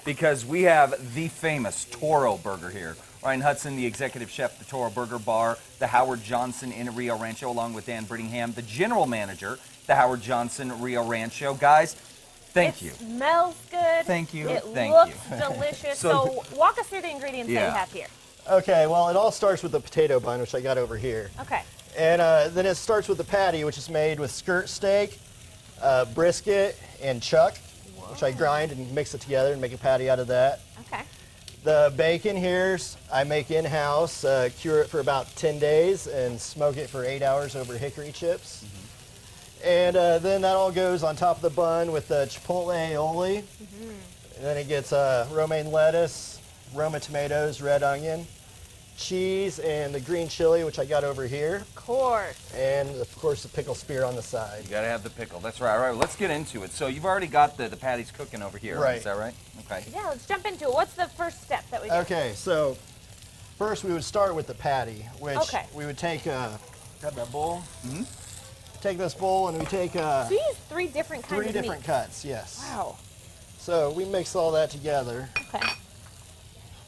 because we have the famous Toro Burger here. Ryan Hudson, the executive chef at the Toro Burger Bar, the Howard Johnson in Rio Rancho, along with Dan Brittingham, the general manager, the Howard Johnson Rio Rancho. Guys, thank you. It smells good. Thank you. It Thank looks you. delicious. So walk us through the ingredients that you have here. Okay, well, it all starts with the potato bun, which I got over here. Okay. And then it starts with the patty, which is made with skirt steak, brisket, and chuck, which I grind and mix it together and make a patty out of that. Okay. The bacon here, I make in-house, cure it for about 10 days, and smoke it for 8 hours over hickory chips. And then that all goes on top of the bun with the chipotle aioli. And then it gets romaine lettuce, Roma tomatoes, red onion, cheese, and the green chili, which I got over here. Of course. And, of course, the pickle spear on the side. You got to have the pickle. That's right. All right, well, let's get into it. So you've already got the patties cooking over here. Right. Is that right? Okay. Yeah, let's jump into it. What's the first step that we do? Okay, so first we would start with the patty, which we would take, grab that bowl. Take this bowl and we take So you use three different kinds of meat. three different cuts, yes. Wow. So we mix all that together. Okay.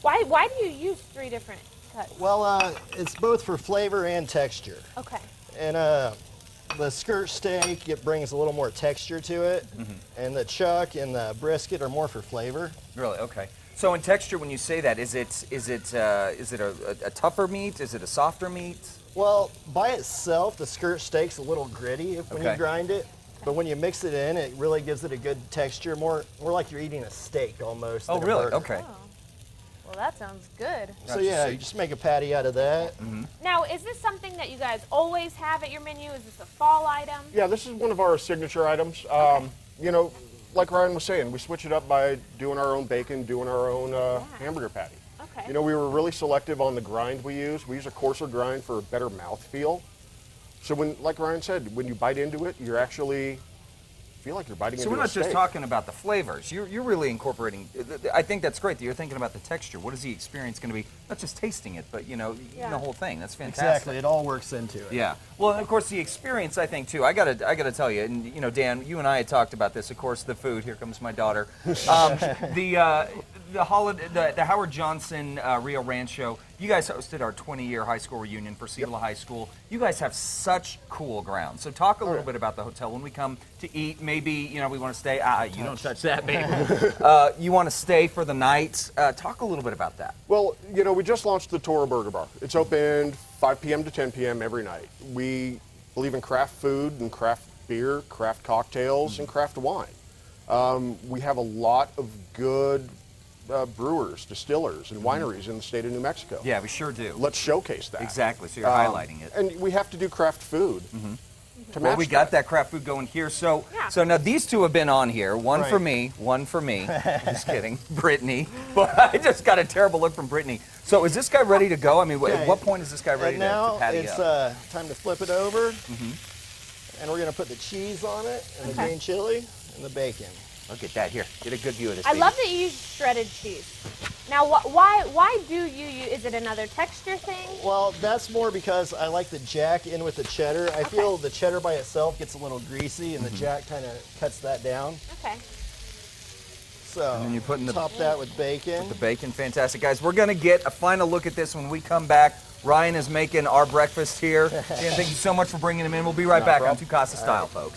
Why do you use three different cuts? Well, it's both for flavor and texture. Okay. And the skirt steak, it brings a little more texture to it. And the chuck and the brisket are more for flavor. Really? Okay. So in texture, when you say that, is it a tougher meat? Is it a softer meat? Well, by itself, the skirt steak's a little gritty when you grind it. But when you mix it in, it really gives it a good texture, more like you're eating a steak almost. Oh, than a really? burger. Okay. Oh. Well, that sounds good. So yeah, you just make a patty out of that. Now, is this something that you guys always have at your menu? Is this a fall item? Yeah, this is one of our signature items. You know, like Ryan was saying, we switch it up by doing our own bacon, doing our own hamburger patty. Okay. You know, we were really selective on the grind we use. We use a coarser grind for a better mouthfeel. So when, like Ryan said, when you bite into it, you're actually feel like you're biting into a steak. So we're not just talking about the flavors. You're really incorporating. I think that's great that you're thinking about the texture. What is the experience going to be? Not just tasting it, but eating the whole thing. That's fantastic. Exactly. It all works into it. Yeah. Well, and of course the experience, I think too. I gotta tell you, and you know, Dan, you and I had talked about this. Of course, the food. Here comes my daughter. The Howard Johnson Rio Rancho. You guys hosted our 20-year high school reunion for Cibola High School. You guys have such cool grounds. So talk a little bit about the hotel. When we come to eat, maybe we want to stay. You don't touch that, baby. You want to stay for the night. Talk a little bit about that. Well, you know, we just launched the Toro Burger Bar. It's opened 5 p.m. to 10 p.m. every night. We believe in craft food and craft beer, craft cocktails, and craft wine. We have a lot of good brewers, distillers, and wineries in the state of New Mexico. Yeah, we sure do. Let's showcase that. Exactly, so you're highlighting it. And we have to do craft food to match Well, we got that craft food going here. So now these two have been on here. One for me, one for me. Just kidding. Brittany. But I just got a terrible look from Brittany. So is this guy ready to go? I mean, at what point is this guy ready to patty it's up? time to flip it over. And we're going to put the cheese on it, and the green chili, and the bacon. Look at that. Here, get a good view of this. I love that you use shredded cheese. Now, why do you use? Is it another texture thing? Well, that's more because I like the jack in with the cheddar. I feel the cheddar by itself gets a little greasy, and the jack kind of cuts that down. Okay. So, and then you're putting top that with bacon. The bacon, fantastic. Guys, we're going to get a final look at this when we come back. Ryan is making our breakfast here. Dan, thank you so much for bringing him in. We'll be right back on Tu Casa Style, folks.